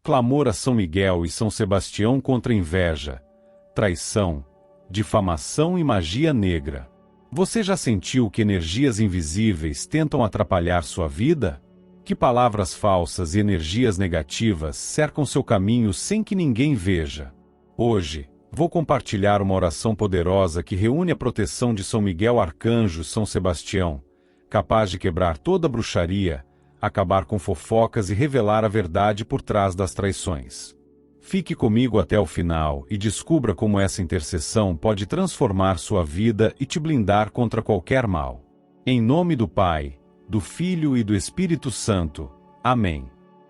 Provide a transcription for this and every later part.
Clamor a São Miguel e São Sebastião contra inveja, traição, difamação e magia negra. Você já sentiu que energias invisíveis tentam atrapalhar sua vida? Que palavras falsas e energias negativas cercam seu caminho sem que ninguém veja? Hoje, vou compartilhar uma oração poderosa que reúne a proteção de São Miguel Arcanjo e São Sebastião, capaz de quebrar toda bruxaria, acabar com fofocas e revelar a verdade por trás das traições. Fique comigo até o final e descubra como essa intercessão pode transformar sua vida e te blindar contra qualquer mal. Em nome do Pai, do Filho e do Espírito Santo. Amém.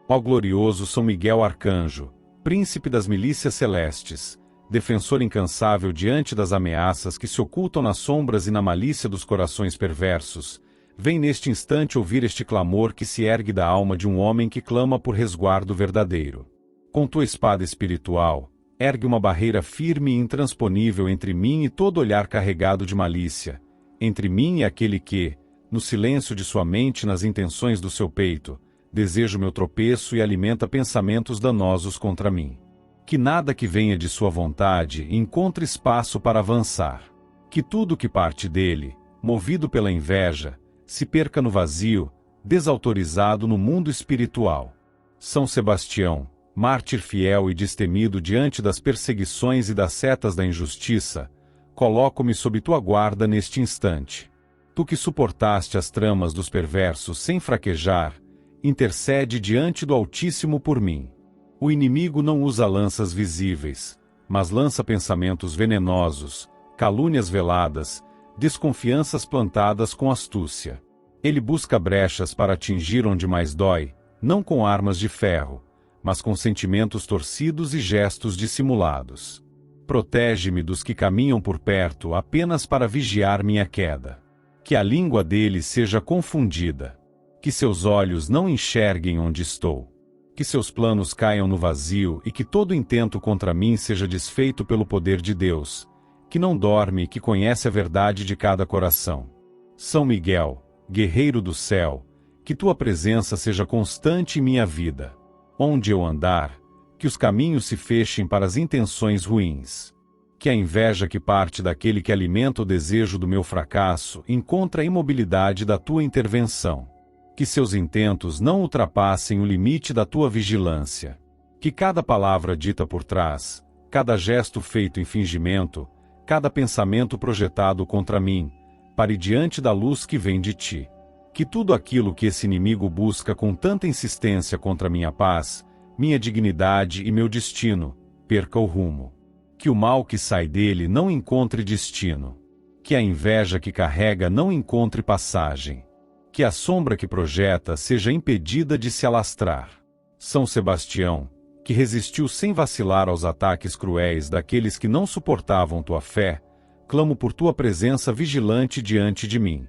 Ó glorioso São Miguel Arcanjo, príncipe das milícias celestes, defensor incansável diante das ameaças que se ocultam nas sombras e na malícia dos corações perversos, vem neste instante ouvir este clamor que se ergue da alma de um homem que clama por resguardo verdadeiro. Com tua espada espiritual, ergue uma barreira firme e intransponível entre mim e todo olhar carregado de malícia, entre mim e aquele que, no silêncio de sua mente e nas intenções do seu peito, deseja o meu tropeço e alimenta pensamentos danosos contra mim. Que nada que venha de sua vontade encontre espaço para avançar. Que tudo que parte dele, movido pela inveja, se perca no vazio, desautorizado no mundo espiritual. São Sebastião, mártir fiel e destemido diante das perseguições e das setas da injustiça, coloco-me sob tua guarda neste instante. Tu que suportaste as tramas dos perversos sem fraquejar, intercede diante do Altíssimo por mim. O inimigo não usa lanças visíveis, mas lança pensamentos venenosos, calúnias veladas, desconfianças plantadas com astúcia. Ele busca brechas para atingir onde mais dói, não com armas de ferro, mas com sentimentos torcidos e gestos dissimulados. Protege-me dos que caminham por perto apenas para vigiar minha queda. Que a língua deles seja confundida. Que seus olhos não enxerguem onde estou. Que seus planos caiam no vazio e que todo intento contra mim seja desfeito pelo poder de Deus, que não dorme e que conhece a verdade de cada coração. São Miguel, guerreiro do céu, que tua presença seja constante em minha vida. Onde eu andar, que os caminhos se fechem para as intenções ruins. Que a inveja que parte daquele que alimenta o desejo do meu fracasso encontre a imobilidade da tua intervenção. Que seus intentos não ultrapassem o limite da tua vigilância. Que cada palavra dita por trás, cada gesto feito em fingimento, cada pensamento projetado contra mim, pare diante da luz que vem de ti. Que tudo aquilo que esse inimigo busca com tanta insistência contra minha paz, minha dignidade e meu destino, perca o rumo. Que o mal que sai dele não encontre destino. Que a inveja que carrega não encontre passagem. Que a sombra que projeta seja impedida de se alastrar. São Sebastião, que resistiu sem vacilar aos ataques cruéis daqueles que não suportavam tua fé, clamo por tua presença vigilante diante de mim.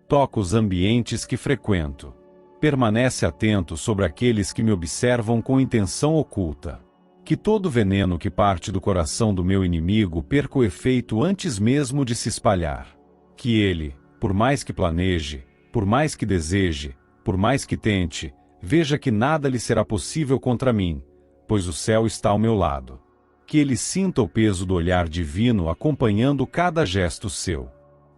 Toca os ambientes que frequento. Permanece atento sobre aqueles que me observam com intenção oculta. Que todo veneno que parte do coração do meu inimigo perca o efeito antes mesmo de se espalhar. Que ele, por mais que planeje, por mais que deseje, por mais que tente, veja que nada lhe será possível contra mim, pois o céu está ao meu lado. Que ele sinta o peso do olhar divino acompanhando cada gesto seu.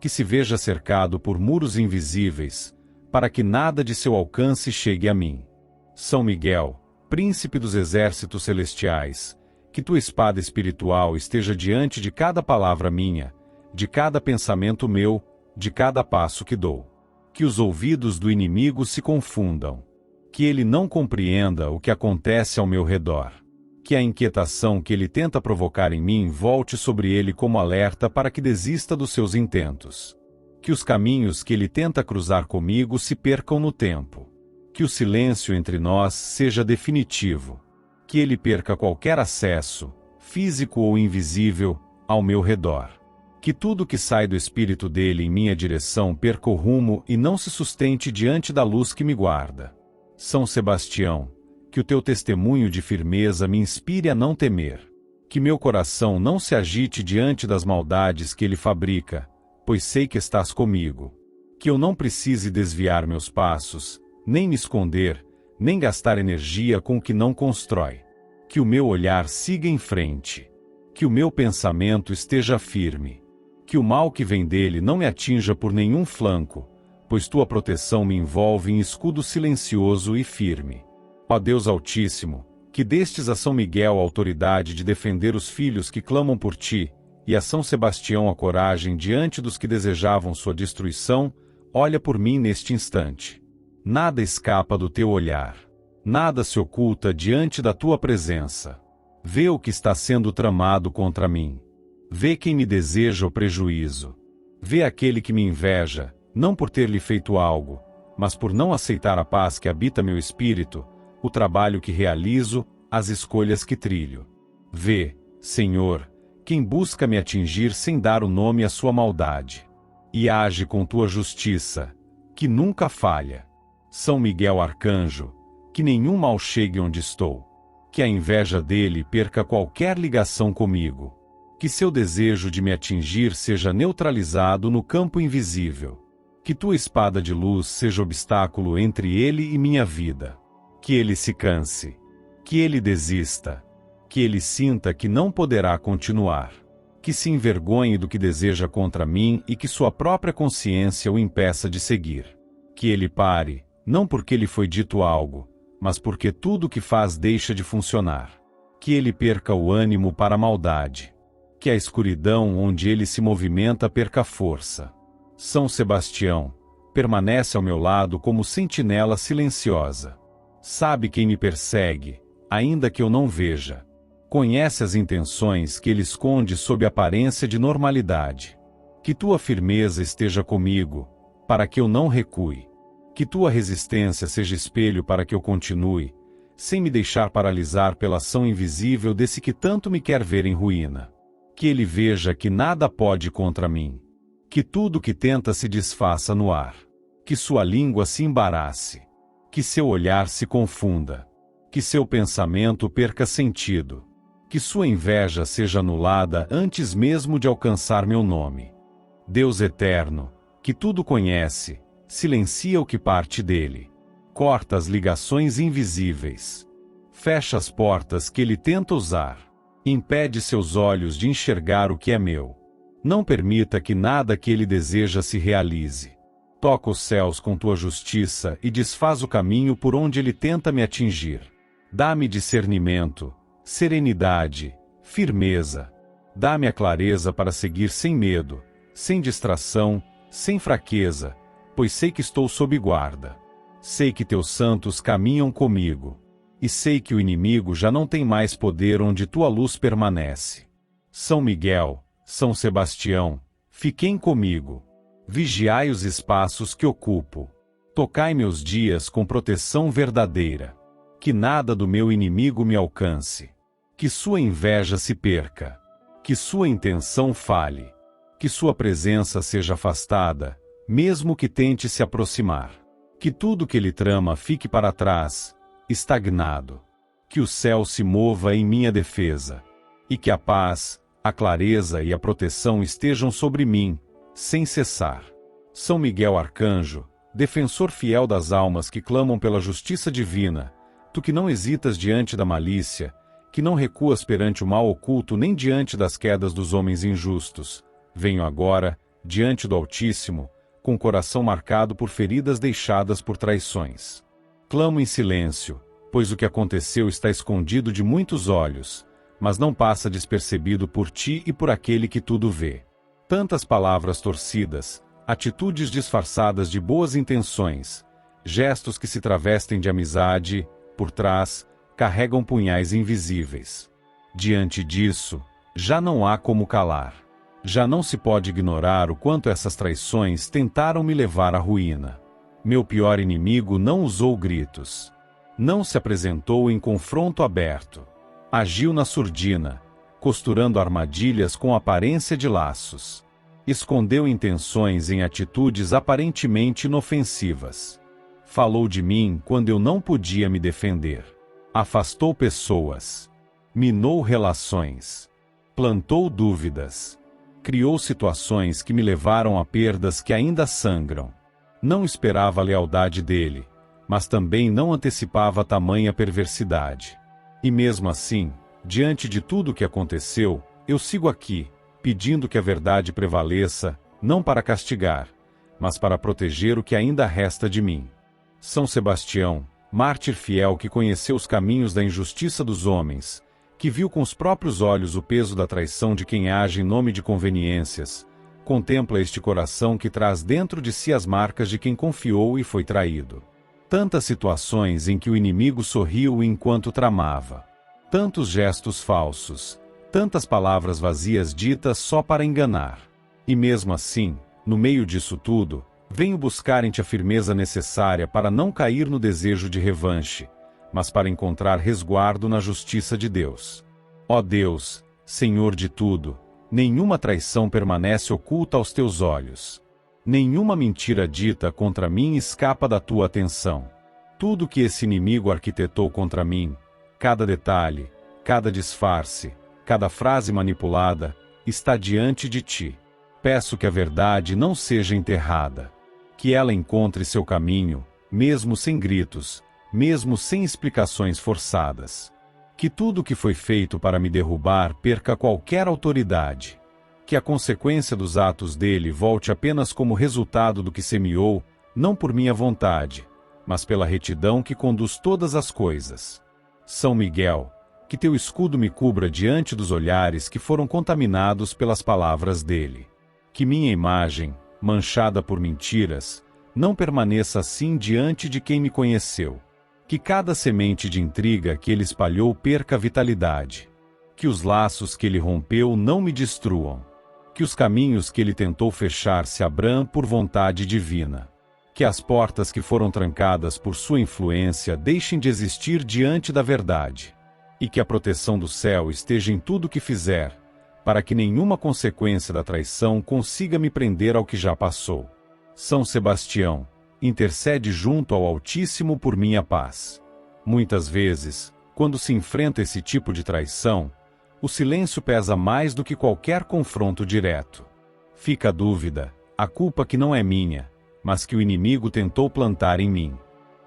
Que se veja cercado por muros invisíveis, para que nada de seu alcance chegue a mim. São Miguel, príncipe dos exércitos celestiais, que tua espada espiritual esteja diante de cada palavra minha, de cada pensamento meu, de cada passo que dou. Que os ouvidos do inimigo se confundam. Que ele não compreenda o que acontece ao meu redor. Que a inquietação que ele tenta provocar em mim volte sobre ele como alerta para que desista dos seus intentos. Que os caminhos que ele tenta cruzar comigo se percam no tempo. Que o silêncio entre nós seja definitivo. Que ele perca qualquer acesso, físico ou invisível, ao meu redor. Que tudo que sai do espírito dele em minha direção perca o rumo e não se sustente diante da luz que me guarda. São Sebastião, que o teu testemunho de firmeza me inspire a não temer. Que meu coração não se agite diante das maldades que ele fabrica, pois sei que estás comigo. Que eu não precise desviar meus passos, nem me esconder, nem gastar energia com o que não constrói. Que o meu olhar siga em frente. Que o meu pensamento esteja firme. Que o mal que vem dele não me atinja por nenhum flanco, pois tua proteção me envolve em escudo silencioso e firme. Ó Deus Altíssimo, que destes a São Miguel a autoridade de defender os filhos que clamam por ti, e a São Sebastião a coragem diante dos que desejavam sua destruição, olha por mim neste instante. Nada escapa do teu olhar. Nada se oculta diante da tua presença. Vê o que está sendo tramado contra mim. Vê quem me deseja o prejuízo. Vê aquele que me inveja, não por ter lhe feito algo, mas por não aceitar a paz que habita meu espírito, o trabalho que realizo, as escolhas que trilho. Vê, Senhor, quem busca me atingir sem dar o nome à sua maldade. E age com tua justiça, que nunca falha. São Miguel Arcanjo, que nenhum mal chegue onde estou. Que a inveja dele perca qualquer ligação comigo. Que seu desejo de me atingir seja neutralizado no campo invisível. Que tua espada de luz seja obstáculo entre ele e minha vida. Que ele se canse. Que ele desista. Que ele sinta que não poderá continuar. Que se envergonhe do que deseja contra mim e que sua própria consciência o impeça de seguir. Que ele pare, não porque lhe foi dito algo, mas porque tudo o que faz deixa de funcionar. Que ele perca o ânimo para a maldade. Que a escuridão onde ele se movimenta perca força. São Sebastião, permanece ao meu lado como sentinela silenciosa. Sabe quem me persegue, ainda que eu não veja. Conhece as intenções que ele esconde sob aparência de normalidade. Que tua firmeza esteja comigo, para que eu não recue. Que tua resistência seja espelho para que eu continue, sem me deixar paralisar pela ação invisível desse que tanto me quer ver em ruína. Que ele veja que nada pode contra mim. Que tudo que tenta se desfaça no ar. Que sua língua se embarace. Que seu olhar se confunda. Que seu pensamento perca sentido. Que sua inveja seja anulada antes mesmo de alcançar meu nome. Deus eterno, que tudo conhece, silencia o que parte dele. Corta as ligações invisíveis. Fecha as portas que ele tenta usar. Impede seus olhos de enxergar o que é meu. Não permita que nada que ele deseja se realize. Toca os céus com tua justiça e desfaz o caminho por onde ele tenta me atingir. Dá-me discernimento, serenidade, firmeza. Dá-me a clareza para seguir sem medo, sem distração, sem fraqueza, pois sei que estou sob guarda. Sei que teus santos caminham comigo. E sei que o inimigo já não tem mais poder onde tua luz permanece. São Miguel, São Sebastião, fiquem comigo. Vigiai os espaços que ocupo. Tocai meus dias com proteção verdadeira. Que nada do meu inimigo me alcance. Que sua inveja se perca. Que sua intenção falhe. Que sua presença seja afastada, mesmo que tente se aproximar. Que tudo que ele trama fique para trás, estagnado. Que o céu se mova em minha defesa. E que a paz, a clareza e a proteção estejam sobre mim, sem cessar. São Miguel Arcanjo, defensor fiel das almas que clamam pela justiça divina, tu que não hesitas diante da malícia, que não recuas perante o mal oculto nem diante das quedas dos homens injustos, venho agora, diante do Altíssimo, com o coração marcado por feridas deixadas por traições. Clamo em silêncio, pois o que aconteceu está escondido de muitos olhos, mas não passa despercebido por ti e por aquele que tudo vê. Tantas palavras torcidas, atitudes disfarçadas de boas intenções, gestos que se travestem de amizade, por trás, carregam punhais invisíveis. Diante disso, já não há como calar. Já não se pode ignorar o quanto essas traições tentaram me levar à ruína. Meu pior inimigo não usou gritos. Não se apresentou em confronto aberto. Agiu na surdina, costurando armadilhas com aparência de laços. Escondeu intenções em atitudes aparentemente inofensivas. Falou de mim quando eu não podia me defender. Afastou pessoas. Minou relações. Plantou dúvidas. Criou situações que me levaram a perdas que ainda sangram. Não esperava a lealdade dele, mas também não antecipava tamanha perversidade. E mesmo assim, diante de tudo o que aconteceu, eu sigo aqui, pedindo que a verdade prevaleça, não para castigar, mas para proteger o que ainda resta de mim. São Sebastião, mártir fiel que conheceu os caminhos da injustiça dos homens, que viu com os próprios olhos o peso da traição de quem age em nome de conveniências, contempla este coração que traz dentro de si as marcas de quem confiou e foi traído. Tantas situações em que o inimigo sorriu enquanto tramava. Tantos gestos falsos, tantas palavras vazias ditas só para enganar. E mesmo assim, no meio disso tudo, venho buscar em ti a firmeza necessária para não cair no desejo de revanche, mas para encontrar resguardo na justiça de Deus. Ó Deus, Senhor de tudo, nenhuma traição permanece oculta aos teus olhos. Nenhuma mentira dita contra mim escapa da tua atenção. Tudo que esse inimigo arquitetou contra mim, cada detalhe, cada disfarce, cada frase manipulada, está diante de ti. Peço que a verdade não seja enterrada. Que ela encontre seu caminho, mesmo sem gritos, mesmo sem explicações forçadas. Que tudo que foi feito para me derrubar perca qualquer autoridade. Que a consequência dos atos dele volte apenas como resultado do que semeou, não por minha vontade, mas pela retidão que conduz todas as coisas. São Miguel, que teu escudo me cubra diante dos olhares que foram contaminados pelas palavras dele. Que minha imagem, manchada por mentiras, não permaneça assim diante de quem me conheceu. Que cada semente de intriga que ele espalhou perca vitalidade. Que os laços que ele rompeu não me destruam. Que os caminhos que ele tentou fechar se abram por vontade divina. Que as portas que foram trancadas por sua influência deixem de existir diante da verdade. E que a proteção do céu esteja em tudo que fizer, para que nenhuma consequência da traição consiga me prender ao que já passou. São Sebastião, intercede junto ao Altíssimo por minha paz. Muitas vezes, quando se enfrenta esse tipo de traição, o silêncio pesa mais do que qualquer confronto direto. Fica a dúvida, a culpa que não é minha, mas que o inimigo tentou plantar em mim.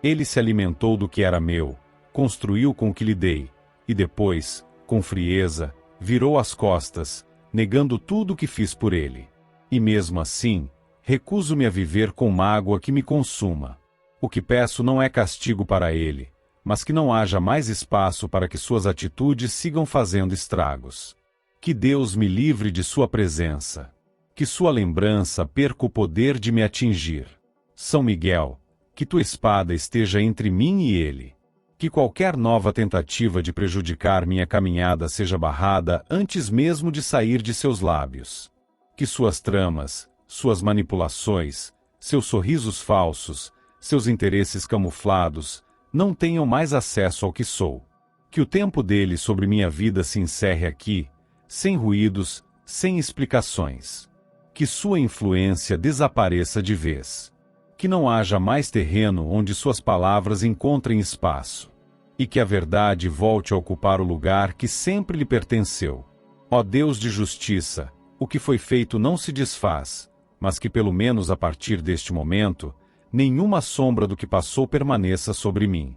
Ele se alimentou do que era meu, construiu com o que lhe dei, e depois, com frieza, virou as costas, negando tudo o que fiz por ele. E mesmo assim, recuso-me a viver com mágoa que me consuma. O que peço não é castigo para ele, mas que não haja mais espaço para que suas atitudes sigam fazendo estragos. Que Deus me livre de sua presença. Que sua lembrança perca o poder de me atingir. São Miguel, que tua espada esteja entre mim e ele. Que qualquer nova tentativa de prejudicar minha caminhada seja barrada antes mesmo de sair de seus lábios. Que suas tramas, suas manipulações, seus sorrisos falsos, seus interesses camuflados, não tenham mais acesso ao que sou. Que o tempo dele sobre minha vida se encerre aqui, sem ruídos, sem explicações. Que sua influência desapareça de vez. Que não haja mais terreno onde suas palavras encontrem espaço. E que a verdade volte a ocupar o lugar que sempre lhe pertenceu. Ó Deus de justiça, o que foi feito não se desfaz, mas que pelo menos a partir deste momento, nenhuma sombra do que passou permaneça sobre mim.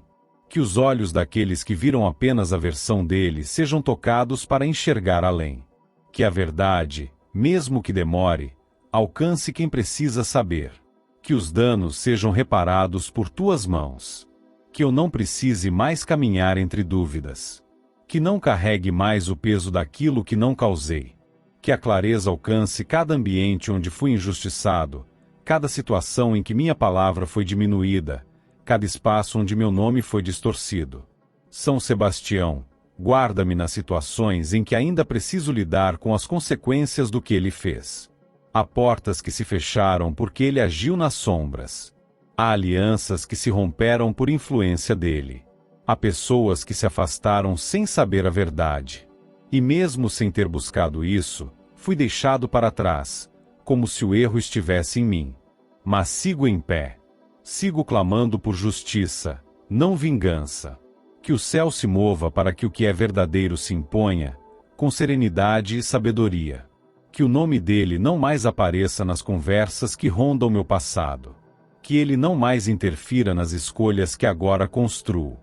Que os olhos daqueles que viram apenas a versão dele sejam tocados para enxergar além. Que a verdade, mesmo que demore, alcance quem precisa saber. Que os danos sejam reparados por tuas mãos. Que eu não precise mais caminhar entre dúvidas. Que não carregue mais o peso daquilo que não causei. Que a clareza alcance cada ambiente onde fui injustiçado, cada situação em que minha palavra foi diminuída, cada espaço onde meu nome foi distorcido. São Sebastião, guarda-me nas situações em que ainda preciso lidar com as consequências do que ele fez. Há portas que se fecharam porque ele agiu nas sombras. Há alianças que se romperam por influência dele. Há pessoas que se afastaram sem saber a verdade. E mesmo sem ter buscado isso, fui deixado para trás, como se o erro estivesse em mim. Mas sigo em pé. Sigo clamando por justiça, não vingança. Que o céu se mova para que o que é verdadeiro se imponha, com serenidade e sabedoria. Que o nome dele não mais apareça nas conversas que rondam meu passado. Que ele não mais interfira nas escolhas que agora construo.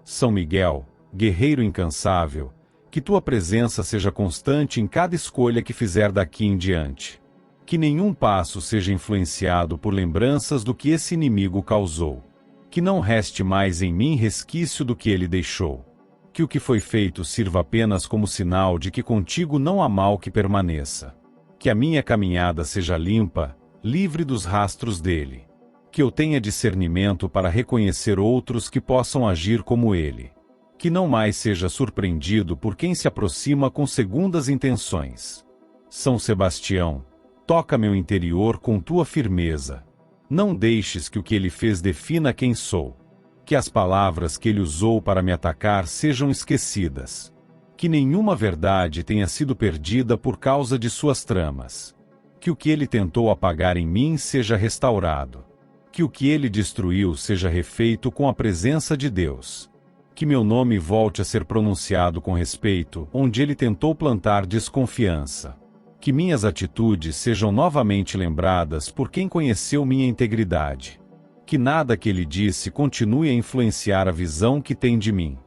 São Miguel, guerreiro incansável, que tua presença seja constante em cada escolha que fizer daqui em diante. Que nenhum passo seja influenciado por lembranças do que esse inimigo causou. Que não reste mais em mim resquício do que ele deixou. Que o que foi feito sirva apenas como sinal de que contigo não há mal que permaneça. Que a minha caminhada seja limpa, livre dos rastros dele. Que eu tenha discernimento para reconhecer outros que possam agir como ele. Que não mais seja surpreendido por quem se aproxima com segundas intenções. São Sebastião, toca meu interior com tua firmeza. Não deixes que o que ele fez defina quem sou. Que as palavras que ele usou para me atacar sejam esquecidas. Que nenhuma verdade tenha sido perdida por causa de suas tramas. Que o que ele tentou apagar em mim seja restaurado. Que o que ele destruiu seja refeito com a presença de Deus. Que meu nome volte a ser pronunciado com respeito, onde ele tentou plantar desconfiança. Que minhas atitudes sejam novamente lembradas por quem conheceu minha integridade. Que nada que ele disse continue a influenciar a visão que tem de mim.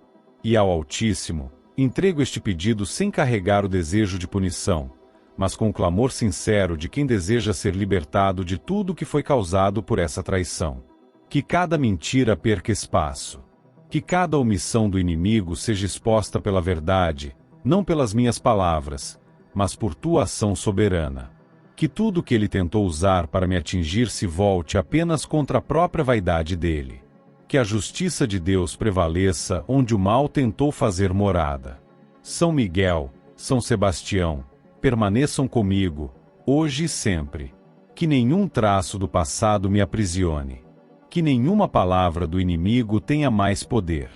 E ao Altíssimo, entrego este pedido sem carregar o desejo de punição, mas com o clamor sincero de quem deseja ser libertado de tudo que foi causado por essa traição. Que cada mentira perca espaço. Que cada omissão do inimigo seja exposta pela verdade, não pelas minhas palavras, mas por tua ação soberana. Que tudo que ele tentou usar para me atingir se volte apenas contra a própria vaidade dele. Que a justiça de Deus prevaleça onde o mal tentou fazer morada. São Miguel, São Sebastião, permaneçam comigo, hoje e sempre. Que nenhum traço do passado me aprisione. Que nenhuma palavra do inimigo tenha mais poder.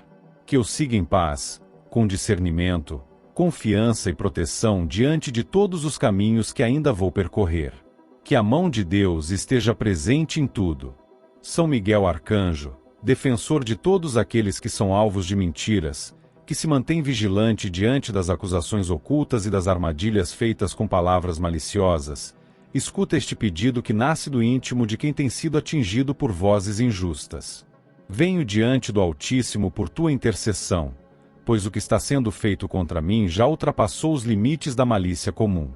Que eu siga em paz, com discernimento, confiança e proteção diante de todos os caminhos que ainda vou percorrer. Que a mão de Deus esteja presente em tudo. São Miguel Arcanjo, defensor de todos aqueles que são alvos de mentiras, que se mantém vigilante diante das acusações ocultas e das armadilhas feitas com palavras maliciosas, escuta este pedido que nasce do íntimo de quem tem sido atingido por vozes injustas. Venho diante do Altíssimo por tua intercessão, pois o que está sendo feito contra mim já ultrapassou os limites da malícia comum.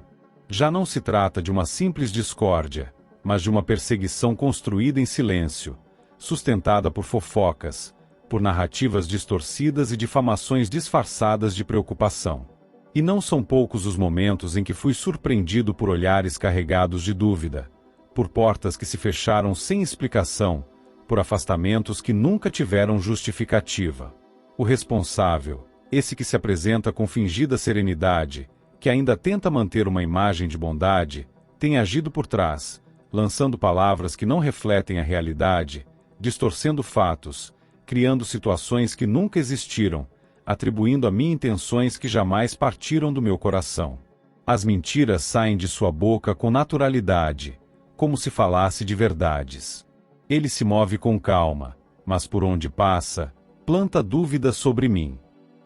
Já não se trata de uma simples discórdia, mas de uma perseguição construída em silêncio, sustentada por fofocas, por narrativas distorcidas e difamações disfarçadas de preocupação. E não são poucos os momentos em que fui surpreendido por olhares carregados de dúvida, por portas que se fecharam sem explicação, por afastamentos que nunca tiveram justificativa. O responsável, esse que se apresenta com fingida serenidade, que ainda tenta manter uma imagem de bondade, tem agido por trás, lançando palavras que não refletem a realidade, distorcendo fatos, criando situações que nunca existiram, atribuindo a mim intenções que jamais partiram do meu coração. As mentiras saem de sua boca com naturalidade, como se falasse de verdades. Ele se move com calma, mas por onde passa, planta dúvidas sobre mim.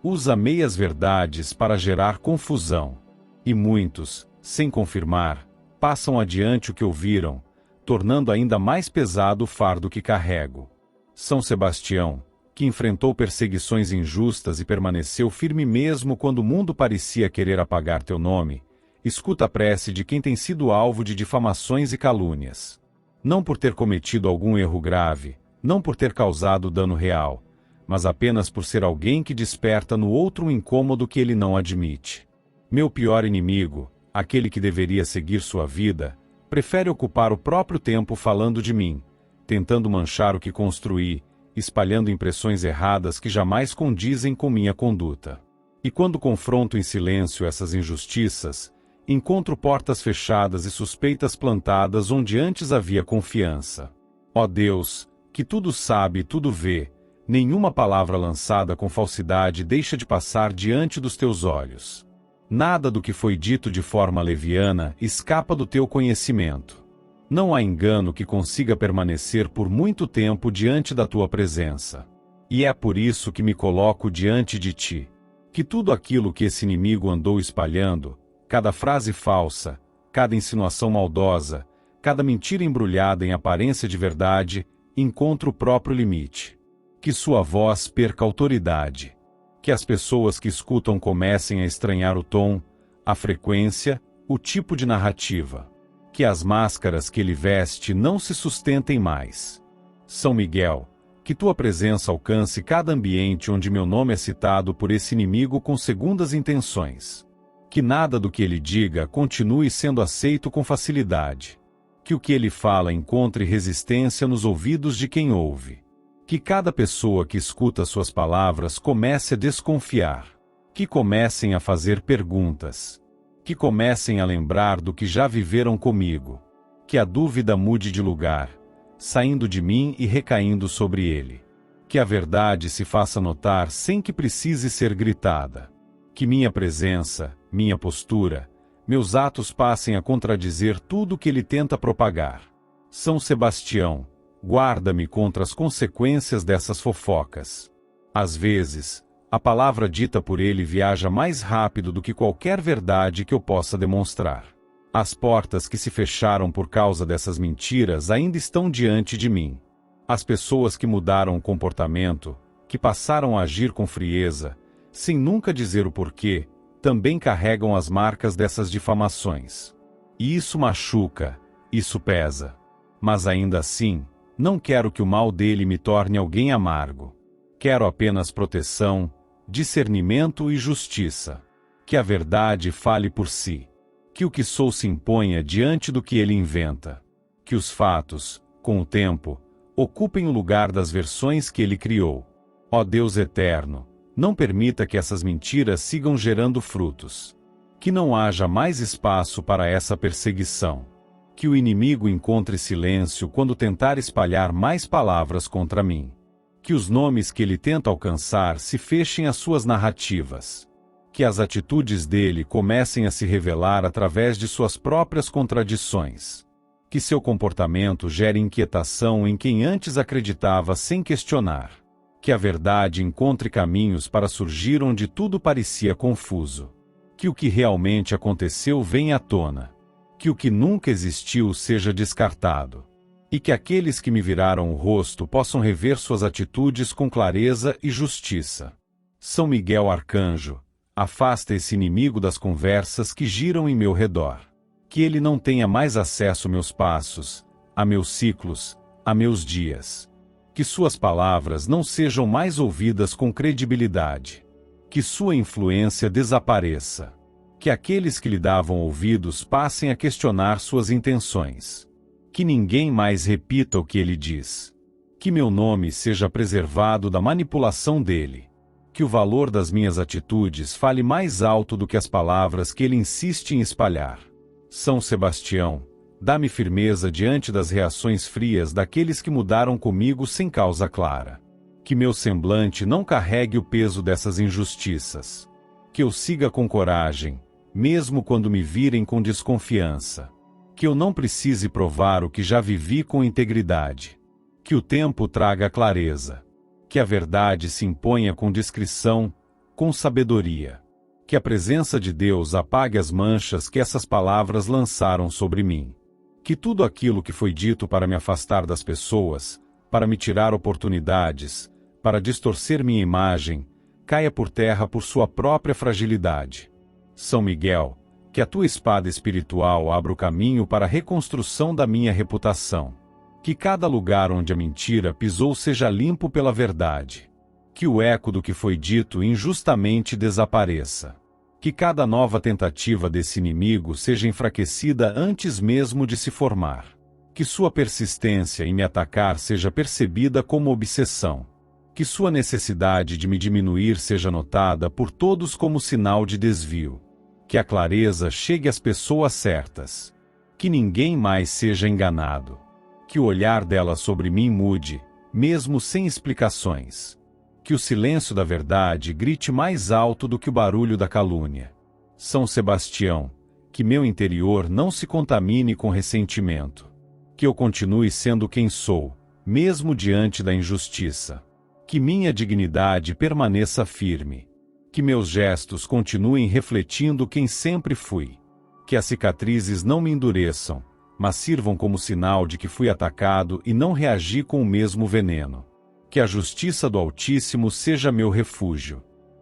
Usa meias verdades para gerar confusão. E muitos, sem confirmar, passam adiante o que ouviram, tornando ainda mais pesado o fardo que carrego. São Sebastião, que enfrentou perseguições injustas e permaneceu firme mesmo quando o mundo parecia querer apagar teu nome, escuta a prece de quem tem sido alvo de difamações e calúnias. Não por ter cometido algum erro grave, não por ter causado dano real, mas apenas por ser alguém que desperta no outro um incômodo que ele não admite. Meu pior inimigo, aquele que deveria seguir sua vida, prefere ocupar o próprio tempo falando de mim, tentando manchar o que construí, espalhando impressões erradas que jamais condizem com minha conduta. E quando confronto em silêncio essas injustiças, encontro portas fechadas e suspeitas plantadas onde antes havia confiança. Ó Deus, que tudo sabe e tudo vê, nenhuma palavra lançada com falsidade deixa de passar diante dos teus olhos. Nada do que foi dito de forma leviana escapa do teu conhecimento. Não há engano que consiga permanecer por muito tempo diante da tua presença. E é por isso que me coloco diante de ti. Que tudo aquilo que esse inimigo andou espalhando, cada frase falsa, cada insinuação maldosa, cada mentira embrulhada em aparência de verdade, encontre o próprio limite. Que sua voz perca autoridade. Que as pessoas que escutam comecem a estranhar o tom, a frequência, o tipo de narrativa. Que as máscaras que ele veste não se sustentem mais. São Miguel, que tua presença alcance cada ambiente onde meu nome é citado por esse inimigo com segundas intenções. Que nada do que ele diga continue sendo aceito com facilidade. Que o que ele fala encontre resistência nos ouvidos de quem ouve. Que cada pessoa que escuta suas palavras comece a desconfiar. Que comecem a fazer perguntas. Que comecem a lembrar do que já viveram comigo. Que a dúvida mude de lugar, saindo de mim e recaindo sobre ele. Que a verdade se faça notar sem que precise ser gritada. Que minha presença, minha postura, meus atos passem a contradizer tudo que ele tenta propagar. São Sebastião, guarda-me contra as consequências dessas fofocas. Às vezes, a palavra dita por ele viaja mais rápido do que qualquer verdade que eu possa demonstrar. As portas que se fecharam por causa dessas mentiras ainda estão diante de mim. As pessoas que mudaram o comportamento, que passaram a agir com frieza, sem nunca dizer o porquê, também carregam as marcas dessas difamações. E isso machuca, isso pesa. Mas ainda assim, não quero que o mal dele me torne alguém amargo. Quero apenas proteção, discernimento e justiça. Que a verdade fale por si. Que o que sou se imponha diante do que ele inventa. Que os fatos, com o tempo, ocupem o lugar das versões que ele criou. Ó Deus eterno, não permita que essas mentiras sigam gerando frutos. Que não haja mais espaço para essa perseguição. Que o inimigo encontre silêncio quando tentar espalhar mais palavras contra mim. Que os nomes que ele tenta alcançar se fechem às suas narrativas. Que as atitudes dele comecem a se revelar através de suas próprias contradições. Que seu comportamento gere inquietação em quem antes acreditava sem questionar. Que a verdade encontre caminhos para surgir onde tudo parecia confuso. Que o que realmente aconteceu venha à tona. Que o que nunca existiu seja descartado. E que aqueles que me viraram o rosto possam rever suas atitudes com clareza e justiça. São Miguel Arcanjo, afasta esse inimigo das conversas que giram em meu redor. Que ele não tenha mais acesso a meus passos, a meus ciclos, a meus dias. Que suas palavras não sejam mais ouvidas com credibilidade. Que sua influência desapareça. Que aqueles que lhe davam ouvidos passem a questionar suas intenções. Que ninguém mais repita o que ele diz. Que meu nome seja preservado da manipulação dele. Que o valor das minhas atitudes fale mais alto do que as palavras que ele insiste em espalhar. São Sebastião, dá-me firmeza diante das reações frias daqueles que mudaram comigo sem causa clara. Que meu semblante não carregue o peso dessas injustiças. Que eu siga com coragem, mesmo quando me virem com desconfiança. Que eu não precise provar o que já vivi com integridade. Que o tempo traga clareza. Que a verdade se imponha com discrição, com sabedoria. Que a presença de Deus apague as manchas que essas palavras lançaram sobre mim. Que tudo aquilo que foi dito para me afastar das pessoas, para me tirar oportunidades, para distorcer minha imagem, caia por terra por sua própria fragilidade. São Miguel, que a tua espada espiritual abra o caminho para a reconstrução da minha reputação. Que cada lugar onde a mentira pisou seja limpo pela verdade. Que o eco do que foi dito injustamente desapareça. Que cada nova tentativa desse inimigo seja enfraquecida antes mesmo de se formar. Que sua persistência em me atacar seja percebida como obsessão. Que sua necessidade de me diminuir seja notada por todos como sinal de desvio. Que a clareza chegue às pessoas certas. Que ninguém mais seja enganado. Que o olhar dela sobre mim mude, mesmo sem explicações. Que o silêncio da verdade grite mais alto do que o barulho da calúnia. São Sebastião, que meu interior não se contamine com ressentimento. Que eu continue sendo quem sou, mesmo diante da injustiça. Que minha dignidade permaneça firme. Que meus gestos continuem refletindo quem sempre fui. Que as cicatrizes não me endureçam, mas sirvam como sinal de que fui atacado e não reagi com o mesmo veneno. Que a justiça do Altíssimo seja meu refúgio.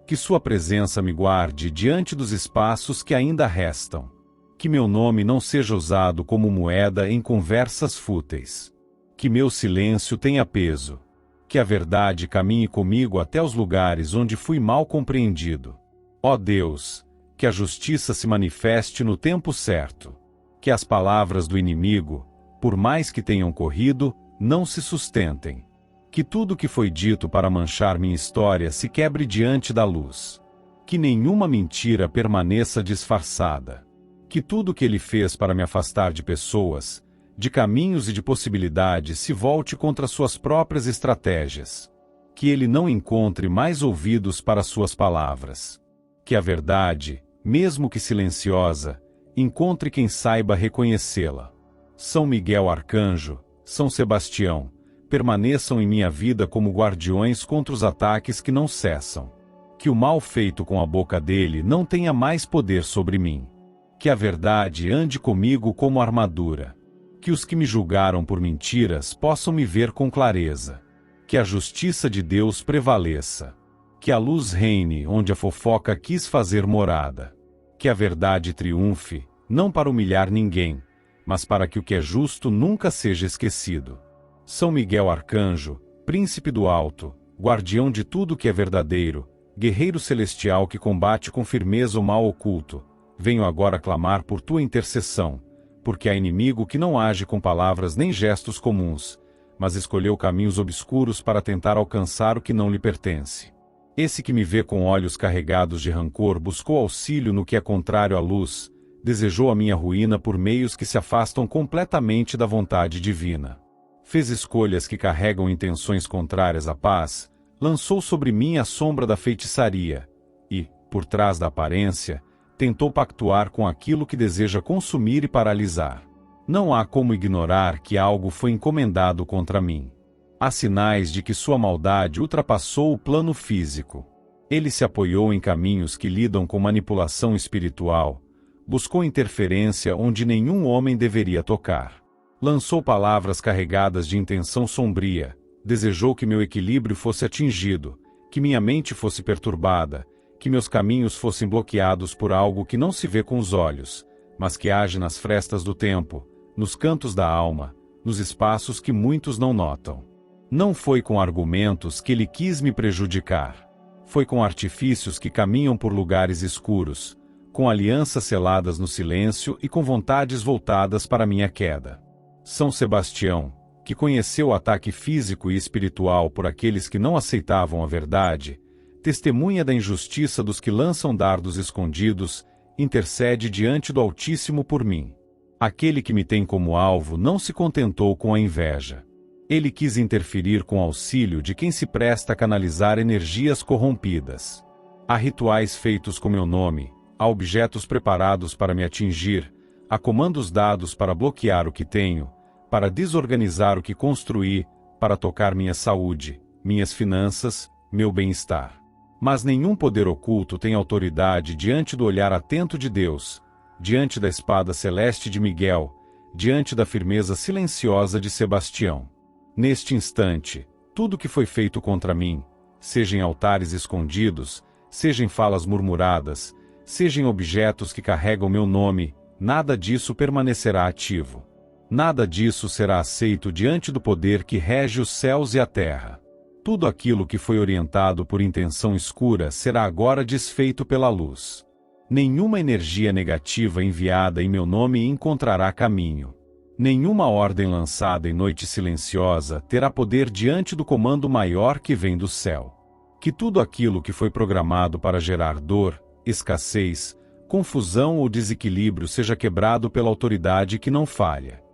Que sua presença me guarde diante dos espaços que ainda restam. Que meu nome não seja usado como moeda em conversas fúteis. Que meu silêncio tenha peso. Que a verdade caminhe comigo até os lugares onde fui mal compreendido. Ó Deus, que a justiça se manifeste no tempo certo. Que as palavras do inimigo, por mais que tenham corrido, não se sustentem. Que tudo que foi dito para manchar minha história se quebre diante da luz. Que nenhuma mentira permaneça disfarçada. Que tudo que ele fez para me afastar de pessoas, de caminhos e de possibilidades se volte contra suas próprias estratégias. Que ele não encontre mais ouvidos para suas palavras. Que a verdade, mesmo que silenciosa, encontre quem saiba reconhecê-la. São Miguel Arcanjo, São Sebastião, permaneçam em minha vida como guardiões contra os ataques que não cessam. Que o mal feito com a boca dele não tenha mais poder sobre mim. Que a verdade ande comigo como armadura. Que os que me julgaram por mentiras possam me ver com clareza. Que a justiça de Deus prevaleça. Que a luz reine onde a fofoca quis fazer morada. Que a verdade triunfe, não para humilhar ninguém, mas para que o que é justo nunca seja esquecido. São Miguel Arcanjo, príncipe do alto, guardião de tudo que é verdadeiro, guerreiro celestial que combate com firmeza o mal oculto, venho agora clamar por tua intercessão, porque há inimigo que não age com palavras nem gestos comuns, mas escolheu caminhos obscuros para tentar alcançar o que não lhe pertence. Esse que me vê com olhos carregados de rancor buscou auxílio no que é contrário à luz, desejou a minha ruína por meios que se afastam completamente da vontade divina. Fez escolhas que carregam intenções contrárias à paz, lançou sobre mim a sombra da feitiçaria, e, por trás da aparência, tentou pactuar com aquilo que deseja consumir e paralisar. Não há como ignorar que algo foi encomendado contra mim. Há sinais de que sua maldade ultrapassou o plano físico. Ele se apoiou em caminhos que lidam com manipulação espiritual, buscou interferência onde nenhum homem deveria tocar. Lançou palavras carregadas de intenção sombria, desejou que meu equilíbrio fosse atingido, que minha mente fosse perturbada, que meus caminhos fossem bloqueados por algo que não se vê com os olhos, mas que age nas frestas do tempo, nos cantos da alma, nos espaços que muitos não notam. Não foi com argumentos que ele quis me prejudicar. Foi com artifícios que caminham por lugares escuros, com alianças seladas no silêncio e com vontades voltadas para minha queda. São Sebastião, que conheceu o ataque físico e espiritual por aqueles que não aceitavam a verdade, testemunha da injustiça dos que lançam dardos escondidos, intercede diante do Altíssimo por mim. Aquele que me tem como alvo não se contentou com a inveja. Ele quis interferir com auxílio de quem se presta a canalizar energias corrompidas. Há rituais feitos com meu nome, há objetos preparados para me atingir, há comandos dados para bloquear o que tenho, para desorganizar o que construí, para tocar minha saúde, minhas finanças, meu bem-estar. Mas nenhum poder oculto tem autoridade diante do olhar atento de Deus, diante da espada celeste de Miguel, diante da firmeza silenciosa de Sebastião. Neste instante, tudo que foi feito contra mim, seja em altares escondidos, seja em falas murmuradas, seja em objetos que carregam meu nome, nada disso permanecerá ativo. Nada disso será aceito diante do poder que rege os céus e a terra. Tudo aquilo que foi orientado por intenção escura será agora desfeito pela luz. Nenhuma energia negativa enviada em meu nome encontrará caminho. Nenhuma ordem lançada em noite silenciosa terá poder diante do comando maior que vem do céu. Que tudo aquilo que foi programado para gerar dor, escassez, confusão ou desequilíbrio seja quebrado pela autoridade que não falha.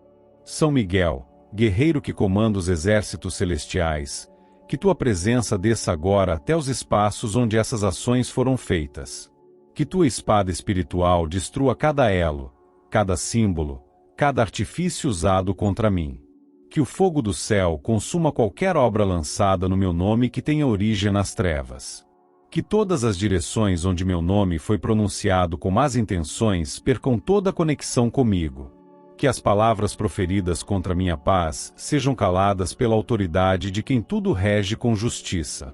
São Miguel, guerreiro que comanda os exércitos celestiais, que tua presença desça agora até os espaços onde essas ações foram feitas. Que tua espada espiritual destrua cada elo, cada símbolo, cada artifício usado contra mim. Que o fogo do céu consuma qualquer obra lançada no meu nome que tenha origem nas trevas. Que todas as direções onde meu nome foi pronunciado com más intenções percam toda a conexão comigo. Que as palavras proferidas contra minha paz sejam caladas pela autoridade de quem tudo rege com justiça.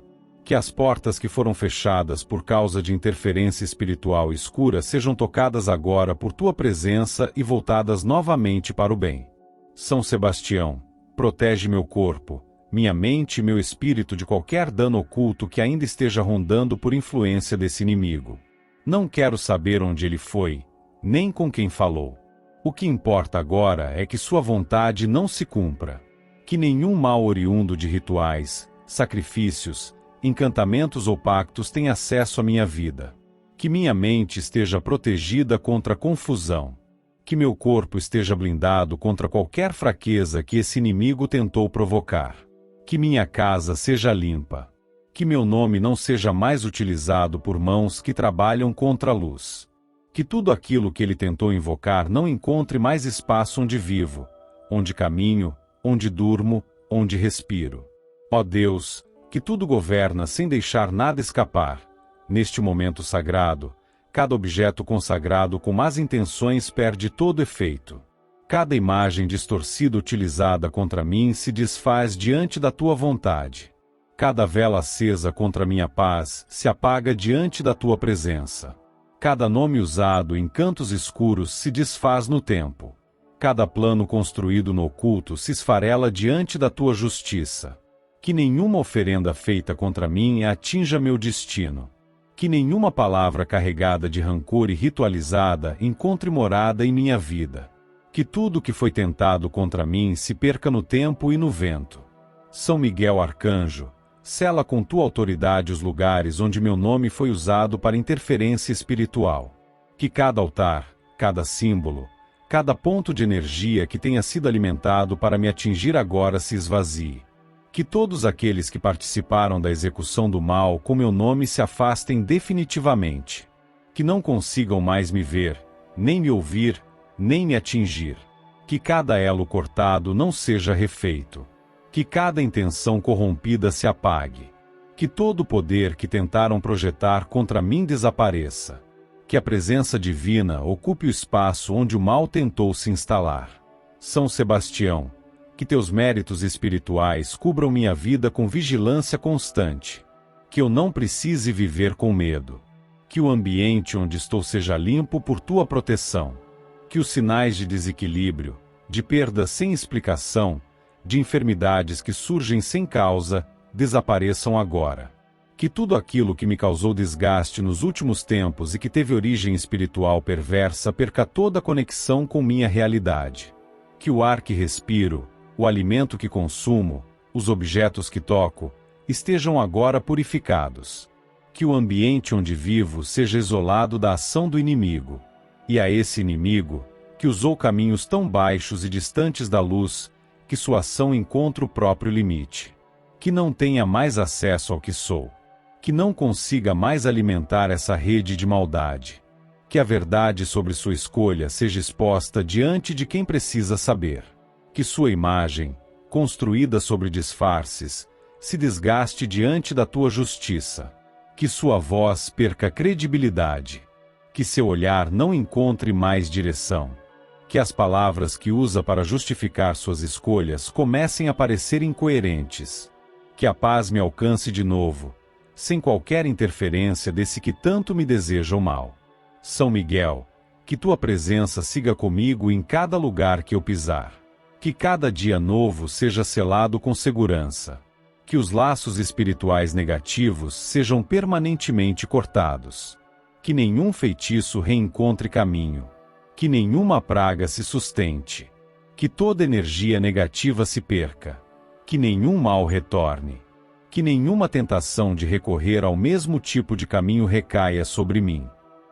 Que as portas que foram fechadas por causa de interferência espiritual escura sejam tocadas agora por tua presença e voltadas novamente para o bem. São Sebastião, protege meu corpo, minha mente e meu espírito de qualquer dano oculto que ainda esteja rondando por influência desse inimigo. Não quero saber onde ele foi, nem com quem falou. O que importa agora é que sua vontade não se cumpra. Que nenhum mal oriundo de rituais, sacrifícios, encantamentos ou pactos tenha acesso à minha vida. Que minha mente esteja protegida contra a confusão. Que meu corpo esteja blindado contra qualquer fraqueza que esse inimigo tentou provocar. Que minha casa seja limpa. Que meu nome não seja mais utilizado por mãos que trabalham contra a luz. Que tudo aquilo que ele tentou invocar não encontre mais espaço onde vivo, onde caminho, onde durmo, onde respiro. Ó Deus, que tudo governa sem deixar nada escapar. Neste momento sagrado, cada objeto consagrado com más intenções perde todo efeito. Cada imagem distorcida utilizada contra mim se desfaz diante da tua vontade. Cada vela acesa contra minha paz se apaga diante da tua presença. Cada nome usado em cantos escuros se desfaz no tempo. Cada plano construído no oculto se esfarela diante da tua justiça. Que nenhuma oferenda feita contra mim atinja meu destino. Que nenhuma palavra carregada de rancor e ritualizada encontre morada em minha vida. Que tudo que foi tentado contra mim se perca no tempo e no vento. São Miguel Arcanjo, sela com tua autoridade os lugares onde meu nome foi usado para interferência espiritual. Que cada altar, cada símbolo, cada ponto de energia que tenha sido alimentado para me atingir agora se esvazie. Que todos aqueles que participaram da execução do mal com meu nome se afastem definitivamente. Que não consigam mais me ver, nem me ouvir, nem me atingir. Que cada elo cortado não seja refeito. Que cada intenção corrompida se apague. Que todo o poder que tentaram projetar contra mim desapareça. Que a presença divina ocupe o espaço onde o mal tentou se instalar. São Sebastião, que teus méritos espirituais cubram minha vida com vigilância constante. Que eu não precise viver com medo. Que o ambiente onde estou seja limpo por tua proteção. Que os sinais de desequilíbrio, de perda sem explicação, de enfermidades que surgem sem causa, desapareçam agora. Que tudo aquilo que me causou desgaste nos últimos tempos e que teve origem espiritual perversa perca toda a conexão com minha realidade. Que o ar que respiro, o alimento que consumo, os objetos que toco, estejam agora purificados. Que o ambiente onde vivo seja isolado da ação do inimigo. E a esse inimigo, que usou caminhos tão baixos e distantes da luz, que sua ação encontre o próprio limite. Que não tenha mais acesso ao que sou. Que não consiga mais alimentar essa rede de maldade. Que a verdade sobre sua escolha seja exposta diante de quem precisa saber. Que sua imagem, construída sobre disfarces, se desgaste diante da tua justiça. Que sua voz perca credibilidade. Que seu olhar não encontre mais direção. Que as palavras que usa para justificar suas escolhas comecem a parecer incoerentes. Que a paz me alcance de novo, sem qualquer interferência desse que tanto me deseja o mal. São Miguel, que tua presença siga comigo em cada lugar que eu pisar. Que cada dia novo seja selado com segurança. Que os laços espirituais negativos sejam permanentemente cortados. Que nenhum feitiço reencontre caminho. Que nenhuma praga se sustente. Que toda energia negativa se perca. Que nenhum mal retorne. Que nenhuma tentação de recorrer ao mesmo tipo de caminho recaia sobre mim.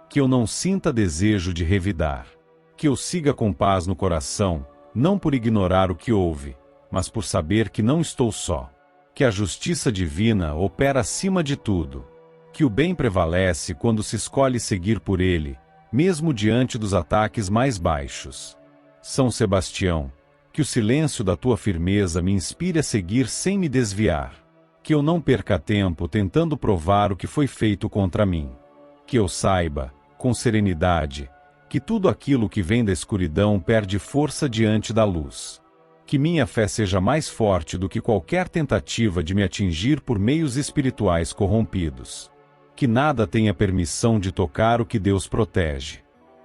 Que eu não sinta desejo de revidar. Que eu siga com paz no coração, não por ignorar o que houve, mas por saber que não estou só. Que a justiça divina opera acima de tudo. Que o bem prevalece quando se escolhe seguir por ele, mesmo diante dos ataques mais baixos. São Sebastião, que o silêncio da tua firmeza me inspire a seguir sem me desviar. Que eu não perca tempo tentando provar o que foi feito contra mim. Que eu saiba, com serenidade, que tudo aquilo que vem da escuridão perde força diante da luz. Que minha fé seja mais forte do que qualquer tentativa de me atingir por meios espirituais corrompidos. Que nada tenha permissão de tocar o que Deus protege.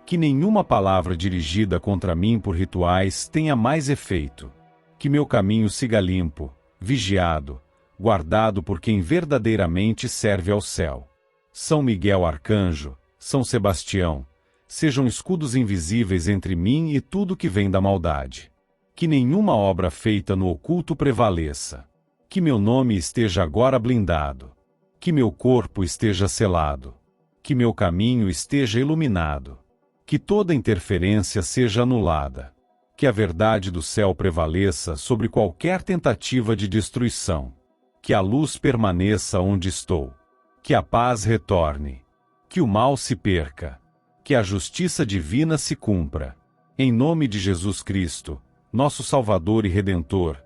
Que nenhuma palavra dirigida contra mim por rituais tenha mais efeito. Que meu caminho siga limpo, vigiado, guardado por quem verdadeiramente serve ao céu. São Miguel Arcanjo, São Sebastião, sejam escudos invisíveis entre mim e tudo que vem da maldade. Que nenhuma obra feita no oculto prevaleça. Que meu nome esteja agora blindado. Que meu corpo esteja selado. Que meu caminho esteja iluminado. Que toda interferência seja anulada. Que a verdade do céu prevaleça sobre qualquer tentativa de destruição. Que a luz permaneça onde estou. Que a paz retorne. Que o mal se perca. Que a justiça divina se cumpra. Em nome de Jesus Cristo, nosso Salvador e Redentor,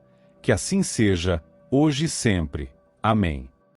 que assim seja, hoje e sempre. Amém.